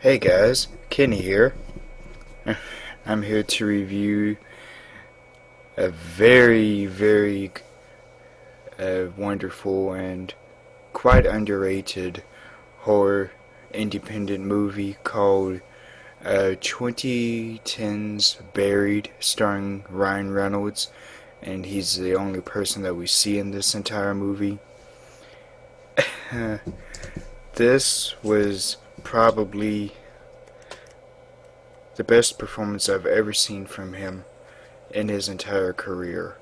Hey guys, Kenny here. I'm here to review a very wonderful and quite underrated horror independent movie called 2010's Buried, starring Ryan Reynolds, and he's the only person that we see in this entire movie. This was probably the best performance I've ever seen from him in his entire career.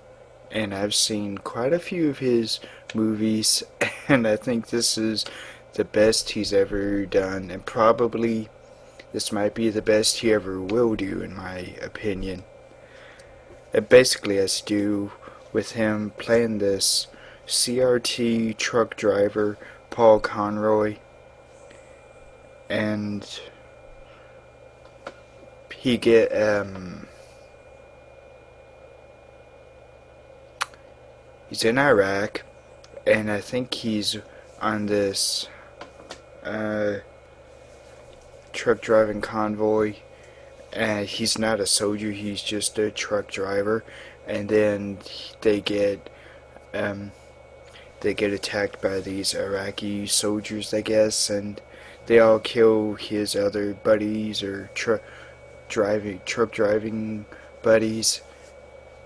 And I've seen quite a few of his movies, and I think this is the best he's ever done, and probably this might be the best he ever will do, in my opinion. It basically has to do with him playing this CRT truck driver, Paul Conroy, and he get he's in Iraq, and I think he's on this uh, truck driving convoy. And he's not a soldier; he's just a truck driver. And then they get um, they get attacked by these Iraqi soldiers, I guess, and they all kill his other buddies or truck driving buddies,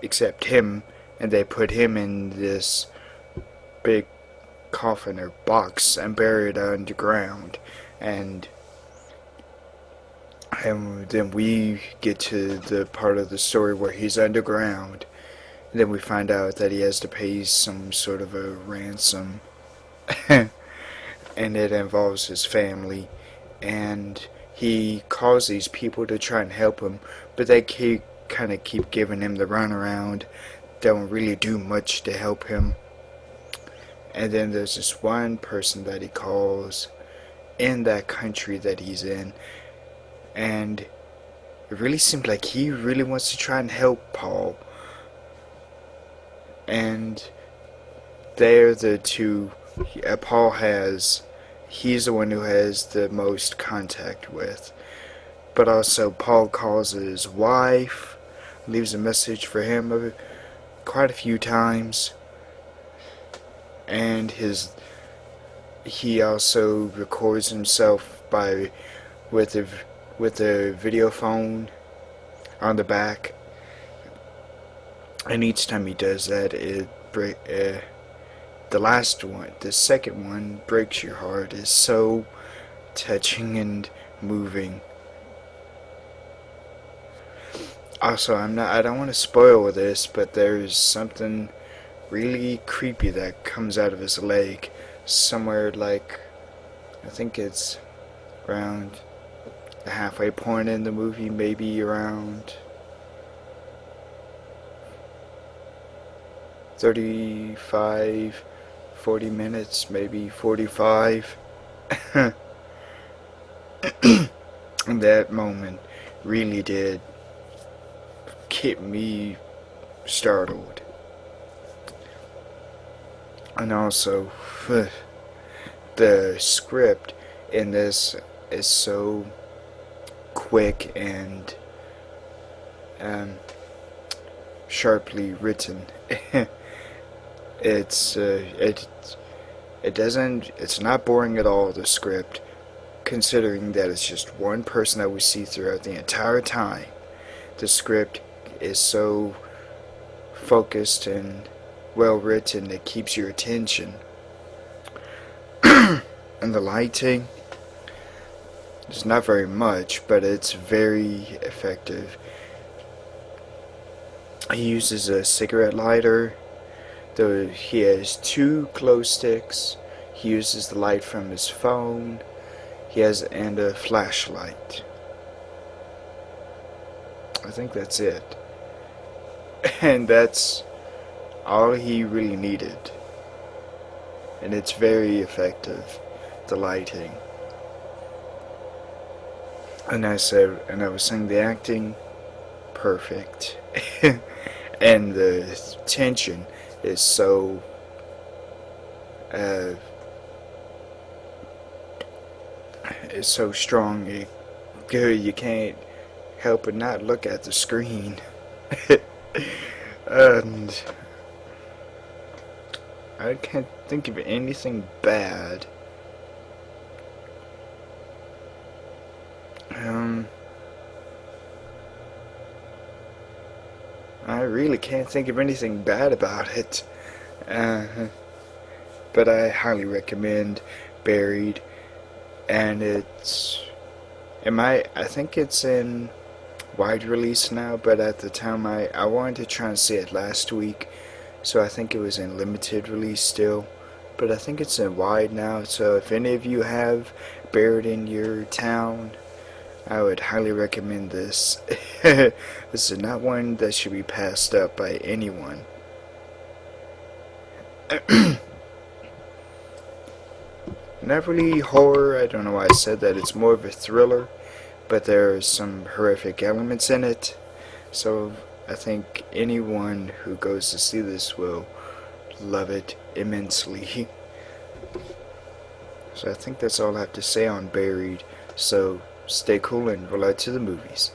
except him, and they put him in this big coffin or box and bury it underground. And and then we get to the part of the story where he's underground. And then we find out that he has to pay some sort of a ransom, and it involves his family. And he calls these people to try and help him, but they kind of keep giving him the runaround. Don't really do much to help him. And then there's this one person that he calls in that country that he's in, and it really seems like he really wants to try and help Paul. And they're the two Paul has. He's the one who has the most contact with. But also, Paul calls his wife, leaves a message for him quite a few times, and he also records himself by with a video phone on the back. And each time he does that, the last one, the second one, breaks your heart. Is so touching and moving. Also, I don't want to spoil this, but there's something really creepy that comes out of his leg somewhere, like I think it's around the halfway point in the movie, maybe around 35, 40 minutes, maybe 45. And that moment really did keep me startled. And also, the script in this is so quick and sharply written. it's it's not boring at all, the script, considering that it's just one person that we see throughout the entire time. The script is so focused and well written, it keeps your attention. And the lighting, it's not very much, but it's very effective. He uses a cigarette lighter, though he has two glow sticks. He uses the light from his phone. He has and a flashlight. I think that's it. And that's all he really needed. And it's very effective, the lighting. And I was saying the acting, perfect. And the tension is so strong. good, you can't help but not look at the screen. And I can't think of anything bad. I really can't think of anything bad about it. Uh, but I highly recommend Buried, and I think it's in wide release now, but at the time I wanted to try and see it last week, so I think it was in limited release still. But I think it's in wide now, so if any of you have Buried in your town, I would highly recommend this. This is not one that should be passed up by anyone. Not really horror, I don't know why I said that, it's more of a thriller, but there are some horrific elements in it, so I think anyone who goes to see this will love it immensely. So I think that's all I have to say on Buried, so stay cool and roll out to the movies.